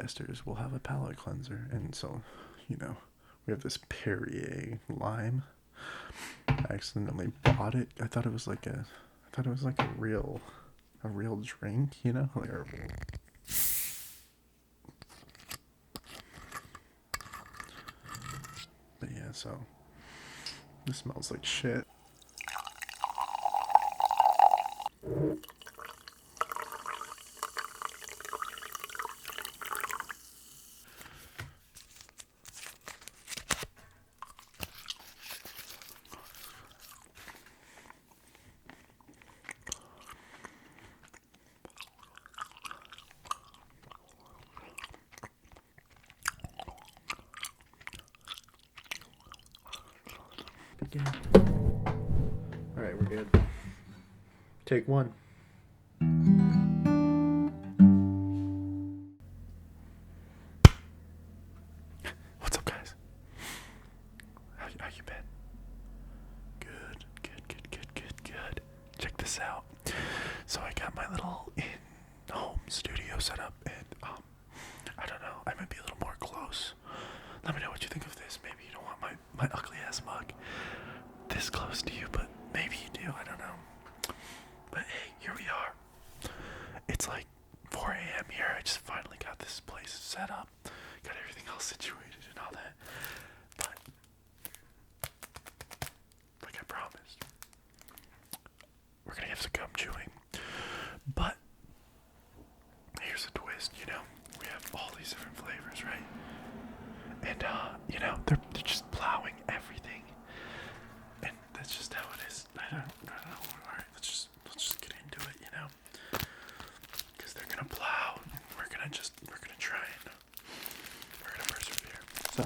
podcasters will have a palate cleanser, and so, we have this Perrier lime. I accidentally bought it. I thought it was like a real drink, like but yeah, so this smells like shit. Begin. All right, we're good. Take one. What's up, guys? How you been? Good. Check this out. So I got my little in-home studio set up, and I don't know. I might be a little more close. Let me know what you think of this. Maybe you don't want my ugly ass mug this close to you, but maybe you do. I don't know. But hey, here we are. It's like 4 a.m. here. I just finally got this place set up, got everything all situated and all that. But like I promised, we're gonna have some gum chewing. But here's a twist, we have all these different flavors, right? And they're just plowing everything, and that's just how it is. I don't know. All right, let's just get into it, because they're gonna plow, and we're gonna try and we're gonna persevere. So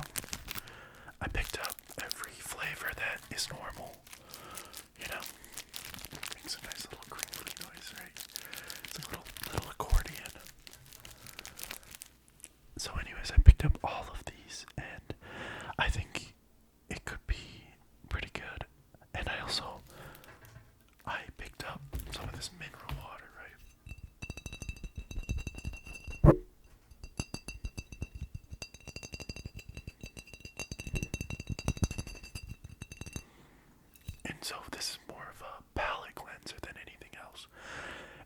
I picked up every flavor that is normal, Makes a nice little crinkly noise, right? It's like a little accordion. So anyways, I picked up all of these, and I think it could be pretty good. And I picked up some of this mineral water, right? And so this is more of a palate cleanser than anything else.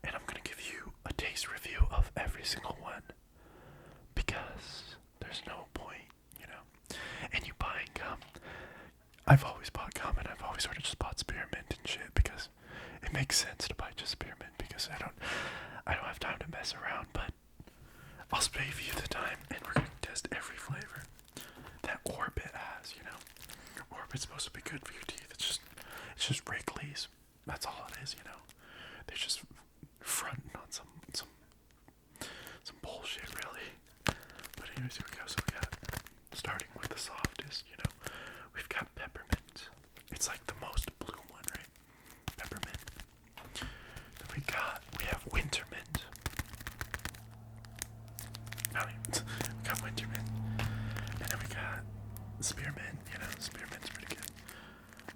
And I'm going to give you a taste review of every single one, because there's no point, and you buying gum. I've always bought gum, and I've always sort of just bought spearmint and shit, because it makes sense to buy just spearmint, because I don't have time to mess around. But I'll save you the time, and we're gonna test every flavor that Orbit has. Orbit's supposed to be good for your teeth. It's just Wrigley's. That's all it is. They're just fronting on some bullshit, really. But anyways, here we go. So we got, starting with the softest, we've got Peppermint. It's like the most blue one, right? Peppermint. Then we have Wintermint. We got Wintermint. And then we got Spearmint. Spearmint's pretty good.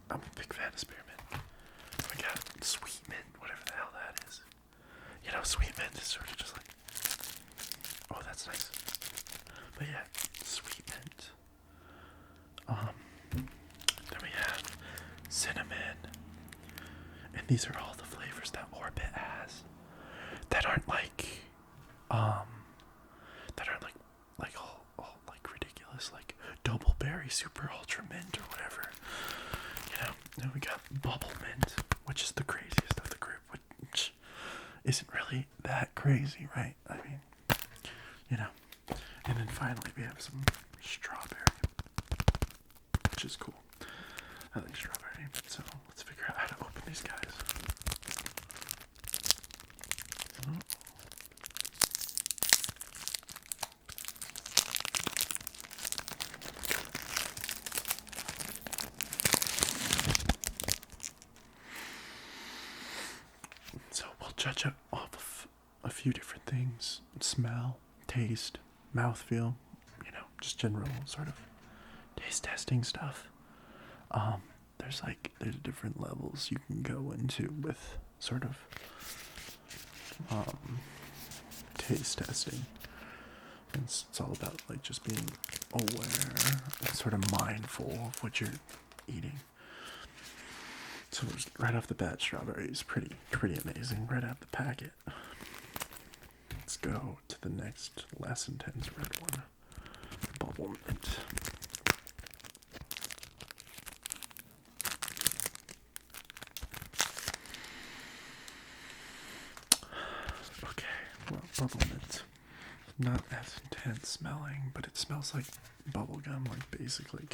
I'm a big fan of Spearmint. We got Sweetman, whatever the hell that is. Sweetman is sort of just like, oh, that's nice. But yeah, Sweetmint. Then we have cinnamon, and these are all the flavors that Orbit has that aren't like all like ridiculous, like double berry super ultra mint or whatever. Then we got bubble mint, which is the craziest of the group, which isn't really that crazy, right? I mean, and then finally we have some strawberry, which is cool. I like strawberry. So let's figure out how to open these guys. So we'll judge it off of a few different things: smell, taste, mouthfeel, just general sort of taste testing stuff. There's different levels you can go into with sort of taste testing. It's all about like just being aware and sort of mindful of what you're eating. So right off the bat, strawberry is pretty amazing right out the packet. Let's go to the next less intense red one, bubble mint. Okay, well, bubble mint, not as intense smelling, but it smells like bubble gum, like basically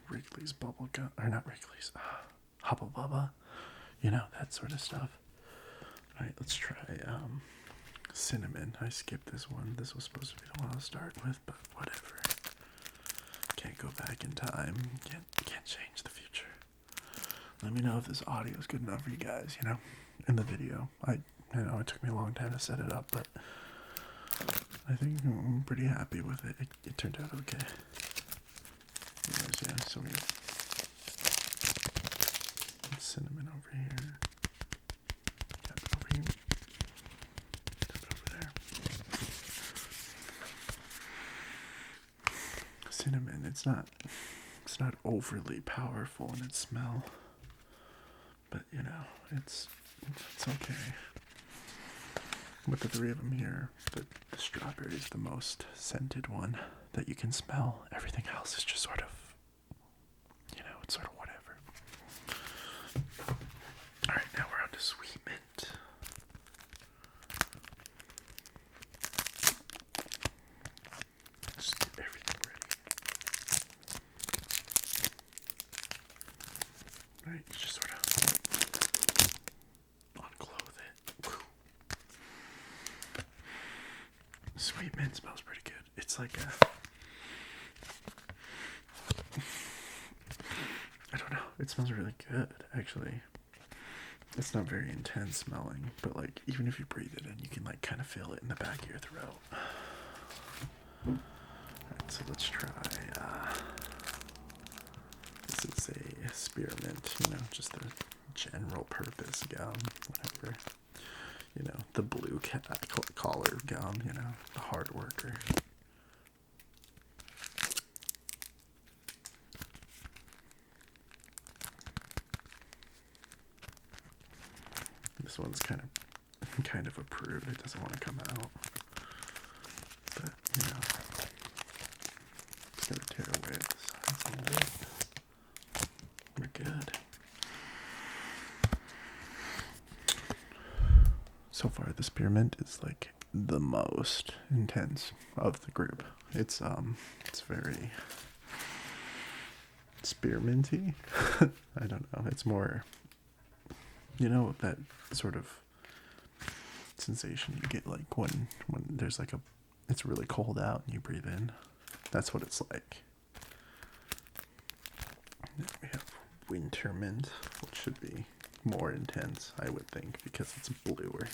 Wrigley's bubble gum, or not Wrigley's, Hubba Bubba, you know, that sort of stuff. Alright, let's try cinnamon. I skipped this one. This was supposed to be the one I'll start with, but whatever. Can't go back in time. Can't change the future. Let me know if this audio is good enough for you guys, you know, in the video. I know it took me a long time to set it up, but I think I'm pretty happy with it. It turned out okay. Anyways, yeah, so we have cinnamon over here. Tap it over here. Tap it over there. Cinnamon, it's not overly powerful in its smell. But you know, it's okay. With the three of them here, the strawberry is the most scented one that you can smell. Everything else is just sort of, you know, it's sort of whatever. Alright, now we're on to Sweetmint. Just get everything ready. Alright, you just sort of unclothe it. Whew. Sweetmint smells pretty good. It's like I don't know. It smells really good, actually. It's not very intense smelling, but like even if you breathe it in, you can like kind of feel it in the back of your throat. Alright, so let's try. This is a spearmint, you know, just the general purpose gum, whatever. You know, the blue collar gum, you know, the hard worker. This one's kind of approved. It doesn't want to come out, but you know, just gotta tear away at the sides a little bit. We're good. So far, the spearmint is like the most intense of the group. It's very spearminty. I don't know. It's more, you know, that sort of sensation you get like when there's like it's really cold out and you breathe in. That's what it's like. Then we have Wintermint, which should be more intense, I would think, because it's bluer.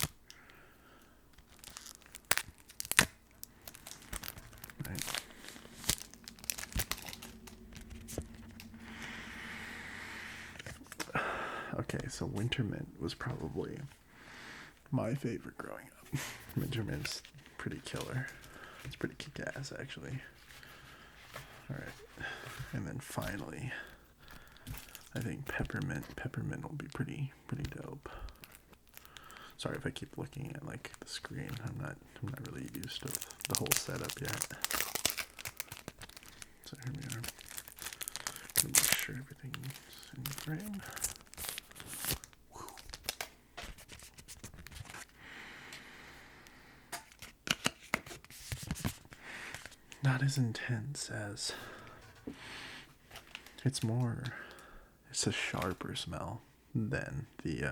Right. Okay, so Wintermint was probably my favorite growing up. Wintermint's pretty killer. It's pretty kick-ass, actually. Alright. And then finally, I think Peppermint. Peppermint will be pretty dope. Sorry if I keep looking at like the screen. I'm not really used to the whole setup yet. So here we are. Gonna make sure everything's in frame. Not as intense as it's a sharper smell than the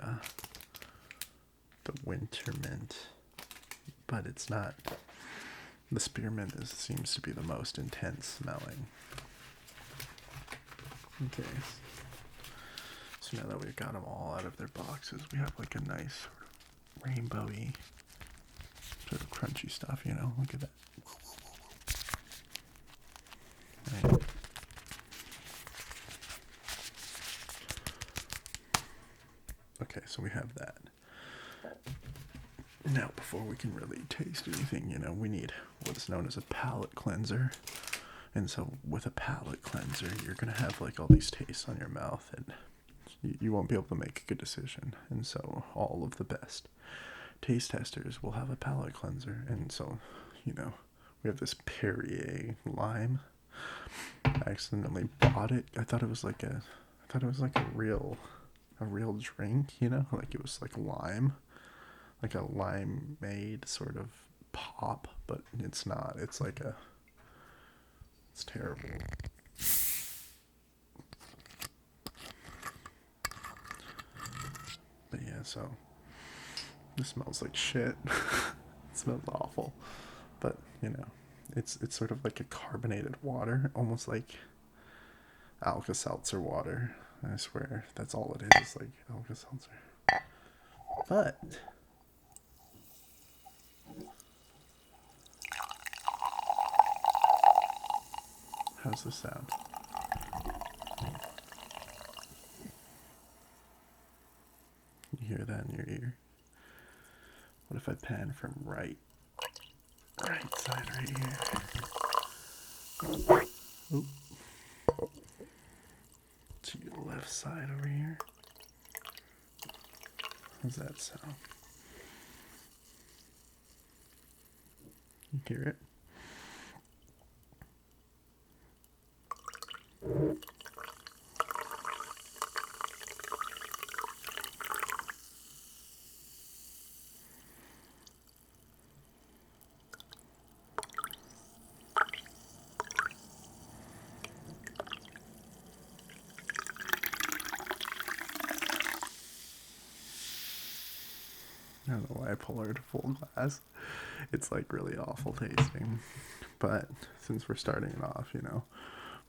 Wintermint, but it's not. The spearmint seems to be the most intense smelling. Okay, so now that we've got them all out of their boxes, we have like a nice sort of rainbowy, sort of crunchy stuff, you know. Look at that. Right. Okay, so we have that. Now, before we can really taste anything, we need what's known as a palate cleanser. And so, with a palate cleanser, you're going to have like all these tastes on your mouth, and you won't be able to make a good decision. And so, all of the best taste testers will have a palate cleanser. And so, we have this Perrier lime. I accidentally bought it. I thought it was like a real drink, like it was like lime. Like a limeade sort of pop, but it's not. It's terrible. But yeah, so this smells like shit. It smells awful. But, it's sort of like a carbonated water, almost like Alka-Seltzer water. I swear, that's all it is like Alka-Seltzer. But how's this sound? You hear that in your ear? What if I pan from right side right here? Oop. To your left side over here. How's that sound? You hear it? I don't know why I poured a full glass. It's like really awful tasting. But since we're starting it off, we'll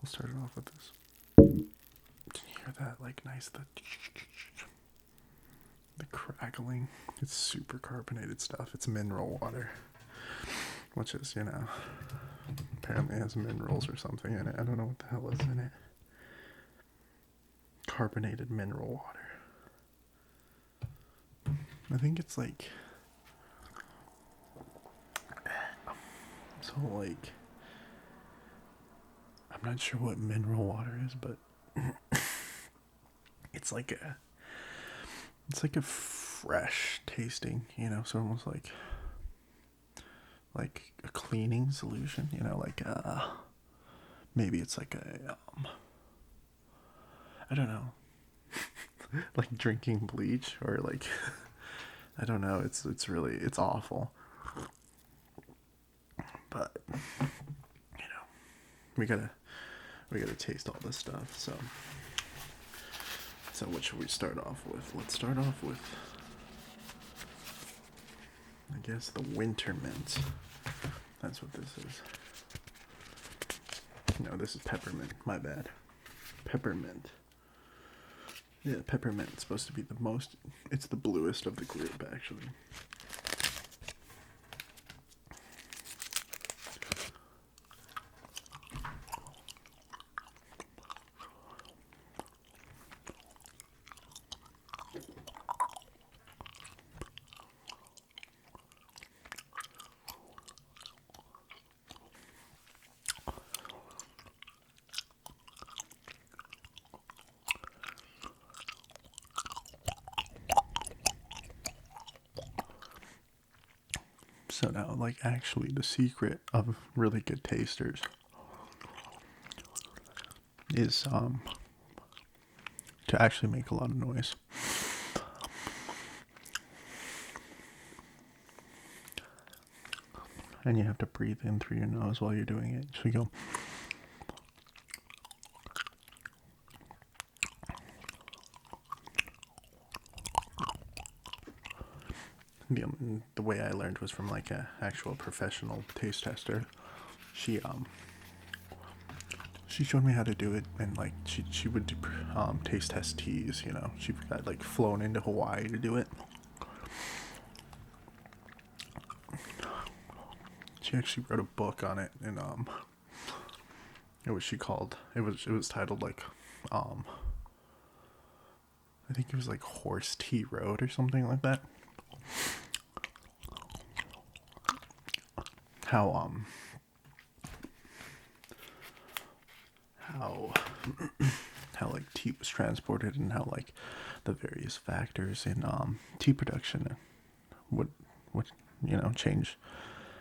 start it off with this. Can you hear that? Like nice, the crackling. It's super carbonated stuff. It's mineral water, which is, apparently has minerals or something in it. I don't know what the hell is in it. Carbonated mineral water. I think it's like, I'm not sure what mineral water is, but it's like a fresh tasting, so almost like a cleaning solution, maybe it's like I don't know, like drinking bleach or like, I don't know, it's awful. But, we gotta taste all this stuff, so what should we start off with? Let's start off with, I guess, the Wintermint. That's what this is. No, this is Peppermint, my bad. Peppermint. Yeah, Peppermint is supposed to be it's the bluest of the group, actually. So now, actually, the secret of really good tasters is to actually make a lot of noise. And you have to breathe in through your nose while you're doing it. So you go. The way I learned was from a actual professional taste tester. She showed me how to do it, and she would do taste test teas. She got flown into Hawaii to do it. She actually wrote a book on it, and it was titled I think it was Horse Tea Road or something like that. how how like tea was transported and how like the various factors in tea production would change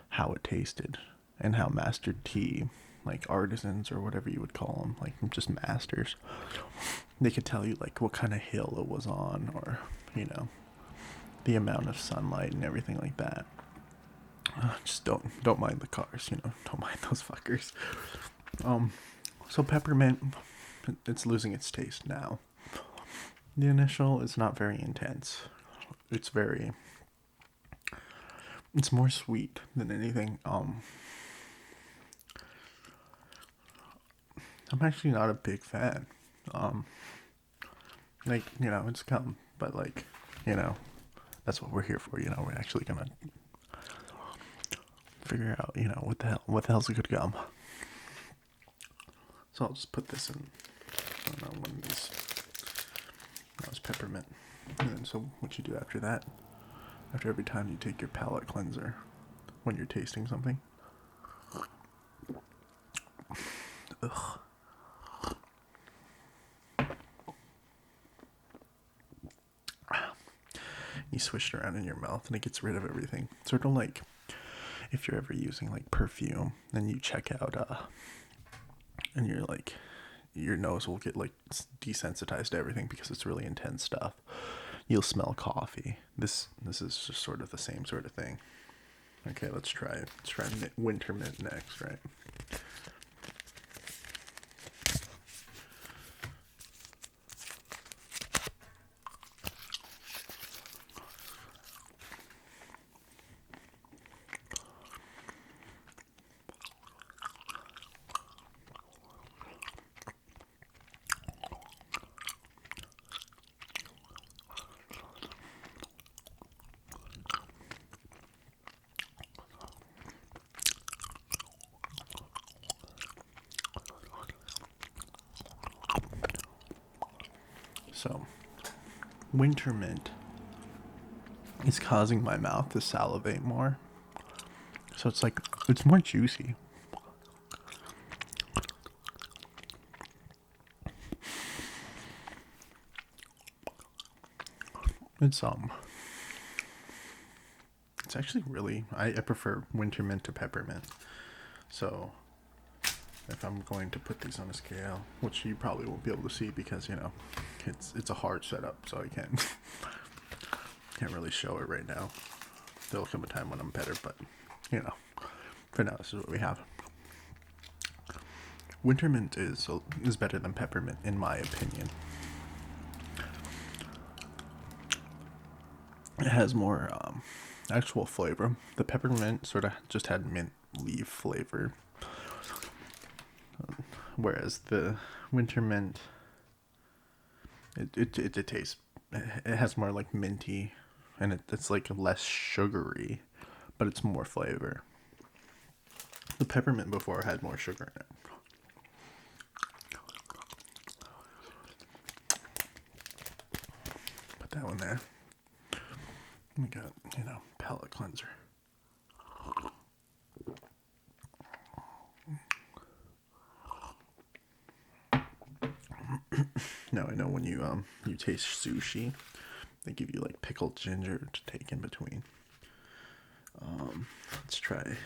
how it tasted, and how mastered tea, like artisans or whatever you would call them, like just masters, they could tell you like what kind of hill it was on, or the amount of sunlight and everything like that. Just don't mind the cars, don't mind those fuckers. So peppermint, it's losing its taste now. The initial is not very intense. It's more sweet than anything. I'm actually not a big fan. It's come, but that's what we're here for. We're actually gonna figure out, what the hell's a good gum. So I'll just put this in, I don't know, one of these. That was peppermint. And then so what you do after that, after every time you take your palate cleanser, when you're tasting something. Ugh. You swish it around in your mouth and it gets rid of everything. Sort of like if you're ever using like perfume and you check out and you're like, your nose will get like desensitized to everything because it's really intense stuff. You'll smell coffee. This is just sort of the same sort of thing. Okay, let's try it. Let's try Wintermint next, right? So, Wintermint is causing my mouth to salivate more. So it's more juicy. It's actually really, I prefer Wintermint to Peppermint. So if I'm going to put these on a scale, which you probably won't be able to see because it's a hard setup, so I can't really show it right now. There'll come a time when I'm better, but for now this is what we have. Wintermint is better than Peppermint in my opinion. It has more actual flavor. The Peppermint sort of just had mint leaf flavor, whereas the Wintermint, it tastes, it has more like minty, and it's like less sugary, but it's more flavor. The Peppermint before had more sugar in it. Put that one there. We got, palate cleanser. Now I know when you taste sushi, they give you like pickled ginger to take in between. Let's try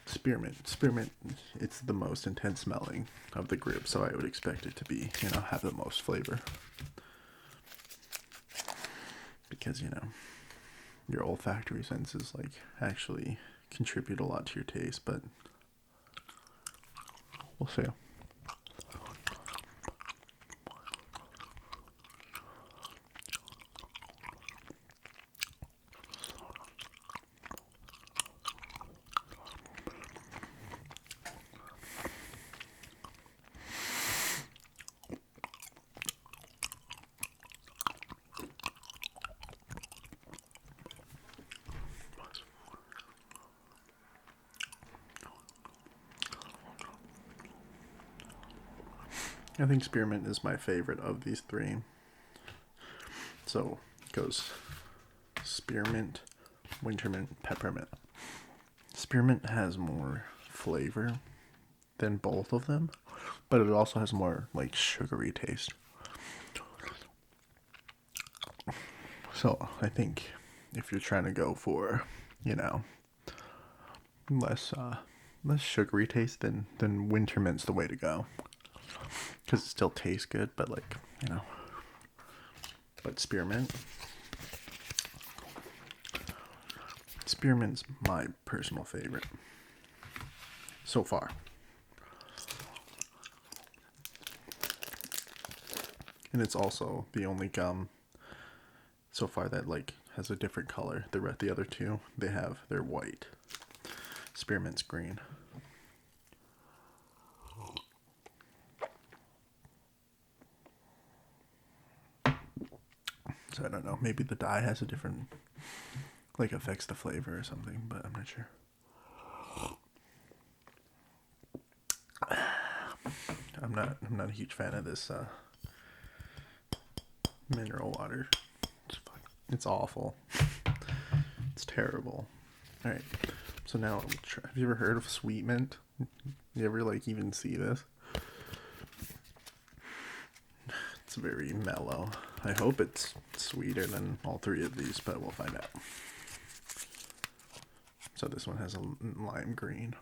spearmint. Spearmint, it's the most intense smelling of the group, so I would expect it to be, have the most flavor. Because, your olfactory senses like actually contribute a lot to your taste, but we'll see. I think spearmint is my favorite of these three. So it goes spearmint, Wintermint, Peppermint. Spearmint has more flavor than both of them, but it also has more like sugary taste. So I think if you're trying to go for, you know, less sugary taste, then Wintermint's the way to go. Because it still tastes good, but like, you know, but Spearmint's my personal favorite so far. And it's also the only gum so far that like has a different color. The other two, they're white. Spearmint's green. So I don't know. Maybe the dye has a different, like, affects the flavor or something, but I'm not sure. I'm not a huge fan of this mineral water. It's awful. It's terrible. All right. So now, have you ever heard of Sweetmint? You ever like even see this? It's very mellow. I hope it's sweeter than all three of these, but we'll find out. So this one has a lime green.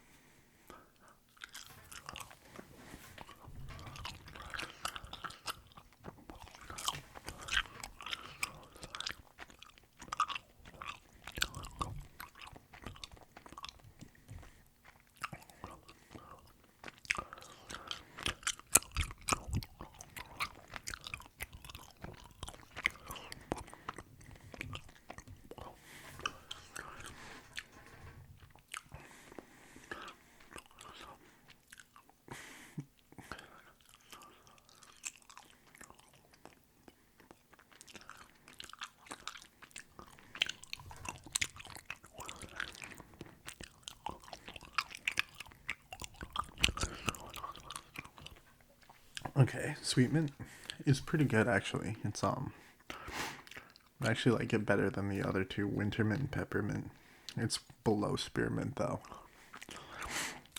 Okay, Sweetmint is pretty good actually. It's I actually like it better than the other two, Wintermint and Peppermint. It's below Spearmint though.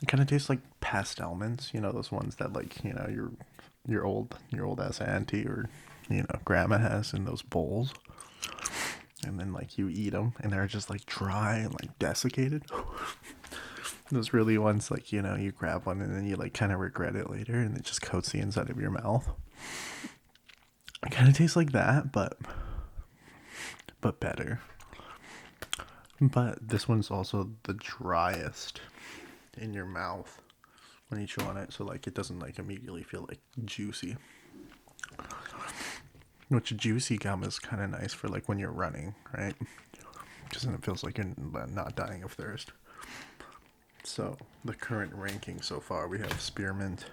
It kind of tastes like pastel mints, you know, those ones that like, you know, your old ass auntie or, you know, grandma has in those bowls. And then like you eat them and they're just like dry and like desiccated. Those really ones, like, you know, you grab one and then you like kind of regret it later and it just coats the inside of your mouth. It kind of tastes like that, but better. But this one's also the driest in your mouth when you chew on it, so like it doesn't like immediately feel like juicy. Which juicy gum is kind of nice for like when you're running, right? Because then it feels like you're not dying of thirst. So the current ranking so far, we have Spearmint,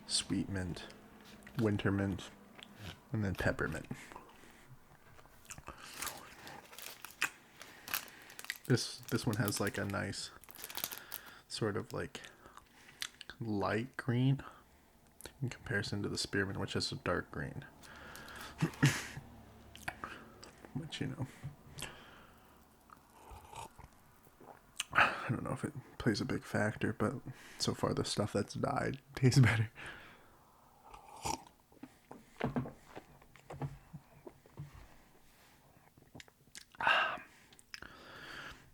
Sweetmint, Wintermint, and then Peppermint. This one has like a nice sort of like light green in comparison to the Spearmint, which has a dark green. Which, you know, I don't know if it plays a big factor, but so far the stuff that's dyed tastes better.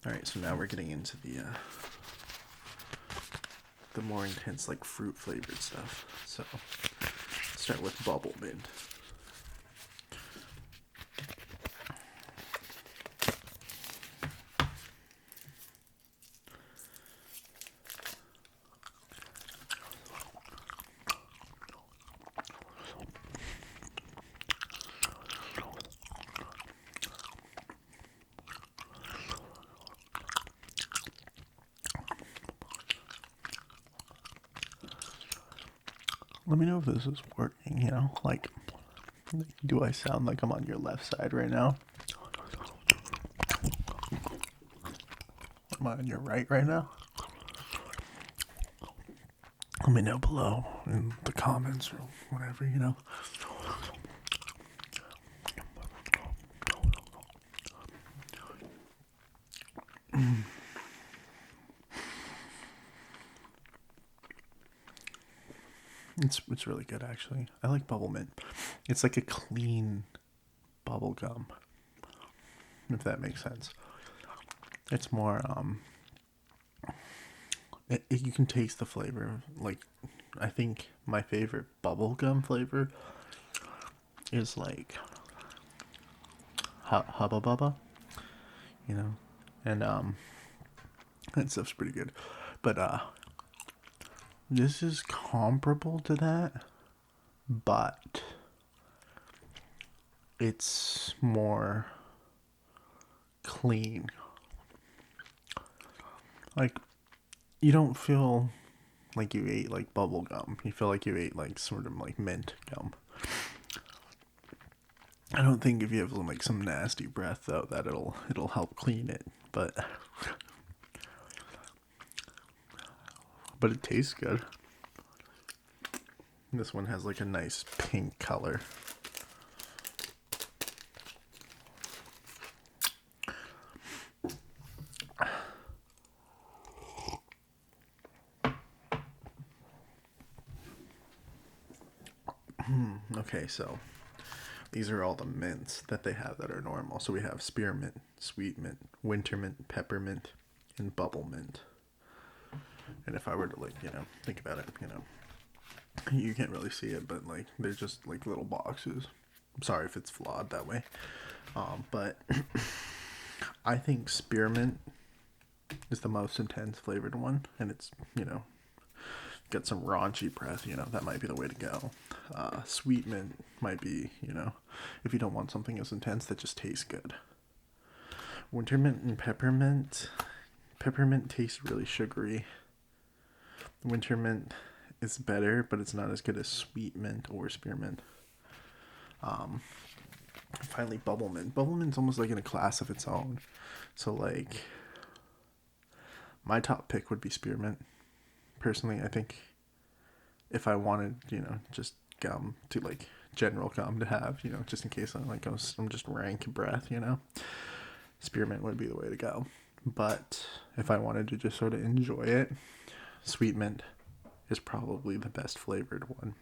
Alright, so now we're getting into the more intense, like, fruit flavored stuff. So, start with Bubble Mint. Let me know if this is working, you know, like, do I sound like I'm on your left side right now? Am I on your right now? Let me know below in the comments or whatever, you know. It's really good actually. I like bubble mint. It's like a clean bubble gum, if that makes sense. It's more you can taste the flavor. Like, I think my favorite bubble gum flavor is like Hubba Bubba, you know, and that stuff's pretty good. But this is comparable to that, but it's more clean. Like, you don't feel like you ate like bubble gum. You feel like you ate like sort of like mint gum. I don't think if you have like some nasty breath though that it'll help clean it, but it tastes good. This one has like a nice pink color. Okay, so these are all the mints that they have that are normal. So we have spearmint, sweetmint, wintermint, peppermint, and bubble mint. And if I were to like, think about it, you can't really see it, but like they're just like little boxes. I'm sorry if it's flawed that way. But I think spearmint is the most intense flavored one, and it's, get some raunchy breath, that might be the way to go. Sweet mint might be, if you don't want something as intense that just tastes good. Wintermint and peppermint. Peppermint tastes really sugary. Wintermint is better, but it's not as good as sweet mint or spearmint. Finally, bubble mint. Bubble mint's almost like in a class of its own. So, like, my top pick would be spearmint. Personally, I think if I wanted, just gum to like general gum to have, just in case I'm just rank breath, spearmint would be the way to go. But if I wanted to just sort of enjoy it, sweet mint is probably the best flavored one.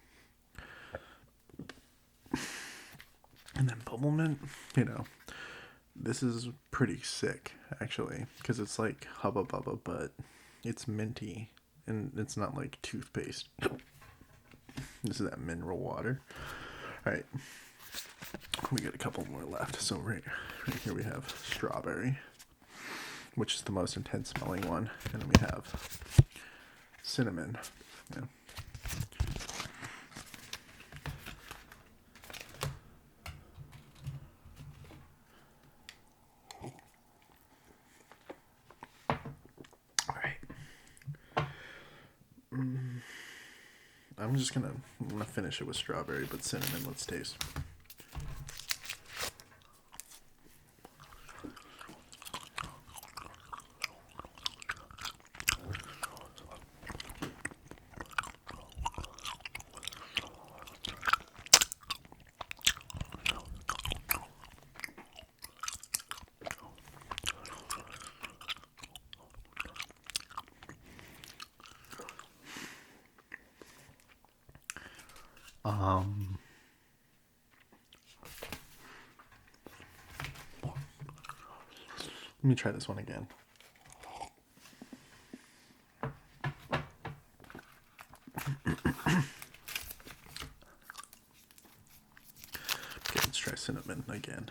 And then bubble mint, this is pretty sick actually, because it's like Hubba Bubba, but it's minty and it's not like toothpaste. This is that mineral water. All right, we got a couple more left. So right here we have strawberry, which is the most intense smelling one, and then we have cinnamon. Yeah. I'm gonna finish it with strawberry, but cinnamon, let's taste. Let me try this one again. Okay, let's try cinnamon again.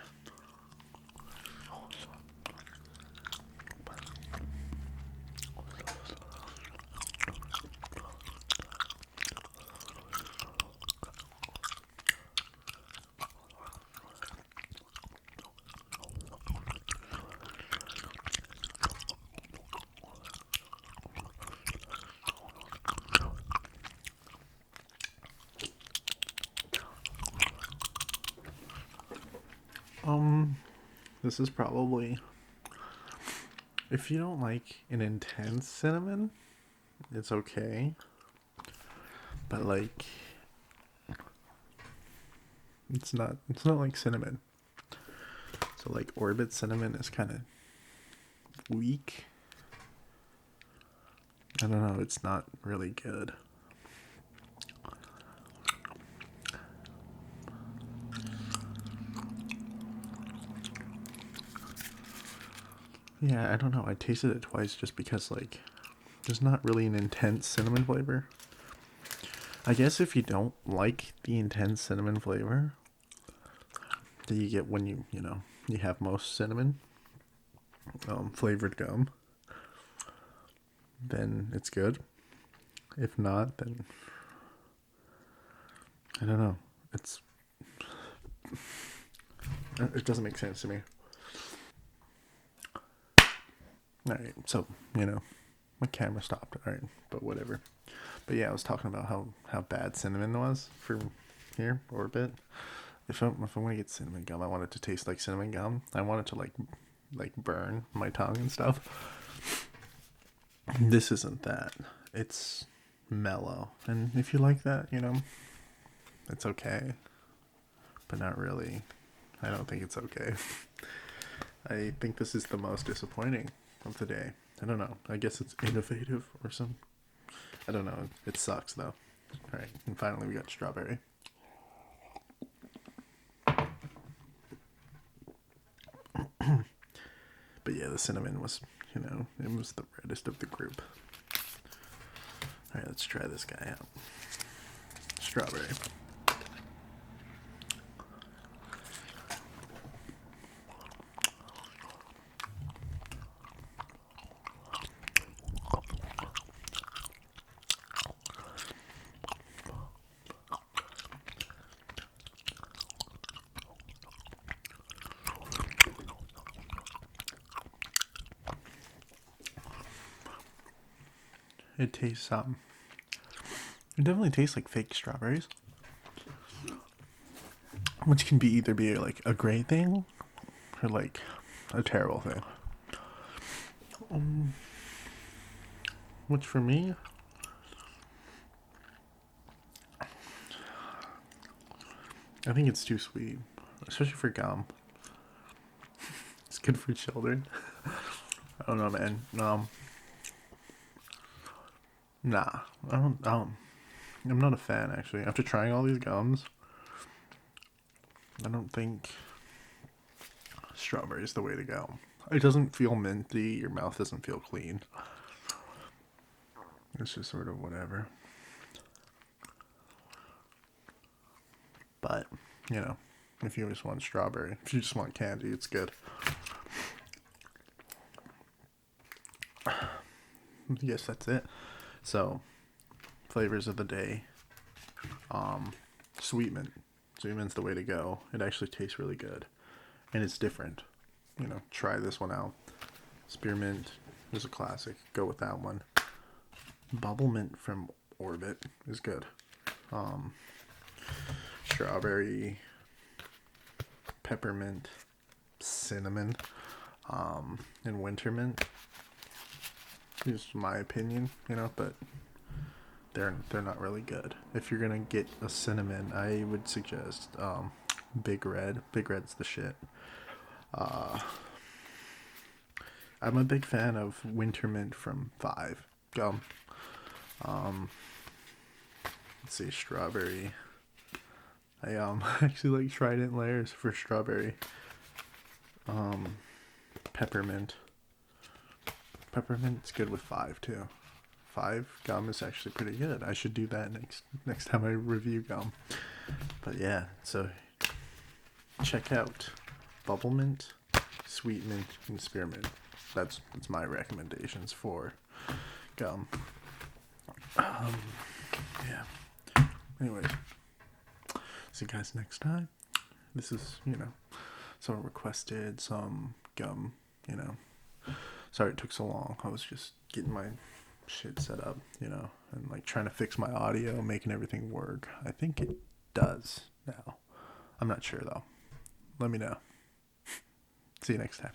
This is probably, if you don't like an intense cinnamon, it's okay. But like, it's not like cinnamon. So like Orbit cinnamon is kind of weak. I don't know, it's not really good. Yeah, I don't know. I tasted it twice just because, like, there's not really an intense cinnamon flavor. I guess if you don't like the intense cinnamon flavor that you get when you have most cinnamon flavored gum, then it's good. If not, then I don't know. It doesn't make sense to me. Alright, so, my camera stopped. Alright, but whatever. But yeah, I was talking about how bad cinnamon was for here, Orbit. If I'm gonna get cinnamon gum, I want it to taste like cinnamon gum. I want it to like burn my tongue and stuff. This isn't that. It's mellow. And if you like that, it's okay. But not really. I don't think it's okay. I think this is the most disappointing of the day. I don't know. I guess it's innovative or something. I don't know. It sucks though. Alright, and finally we got strawberry. But yeah, the cinnamon was, it was the reddest of the group. Alright, let's try this guy out. Strawberry. It tastes it definitely tastes like fake strawberries, which can be either be like a great thing or like a terrible thing. Which for me, I think it's too sweet, especially for gum. It's good for children. I don't know, man. Nah, I don't. I'm not a fan actually. After trying all these gums, I don't think strawberry is the way to go. It doesn't feel minty. Your mouth doesn't feel clean. It's just sort of whatever. But, if you just want strawberry, if you just want candy, it's good. Yes, that's it. So, flavors of the day. Sweetman. Sweetman's the way to go. It actually tastes really good. And it's different. Try this one out. Spearmint is a classic. Go with that one. Bubblemint from Orbit is good. Strawberry, peppermint, cinnamon, and Wintermint. Just my opinion, but they're not really good. If you're gonna get a cinnamon, I would suggest Big Red. Big Red's the shit. I'm a big fan of Wintermint from 5 gum. Let's see, strawberry. I actually like Trident layers for strawberry. Peppermint. Peppermint's good with 5 too. 5 gum is actually pretty good. I should do that next time I review gum. But yeah, so check out Bubblemint, Sweetmint, and Spearmint. That's my recommendations for gum. Yeah. Anyways, see you guys next time. This is, someone requested some gum, Sorry it took so long. I was just getting my shit set up, and like trying to fix my audio, making everything work. I think it does now. I'm not sure though. Let me know. See you next time.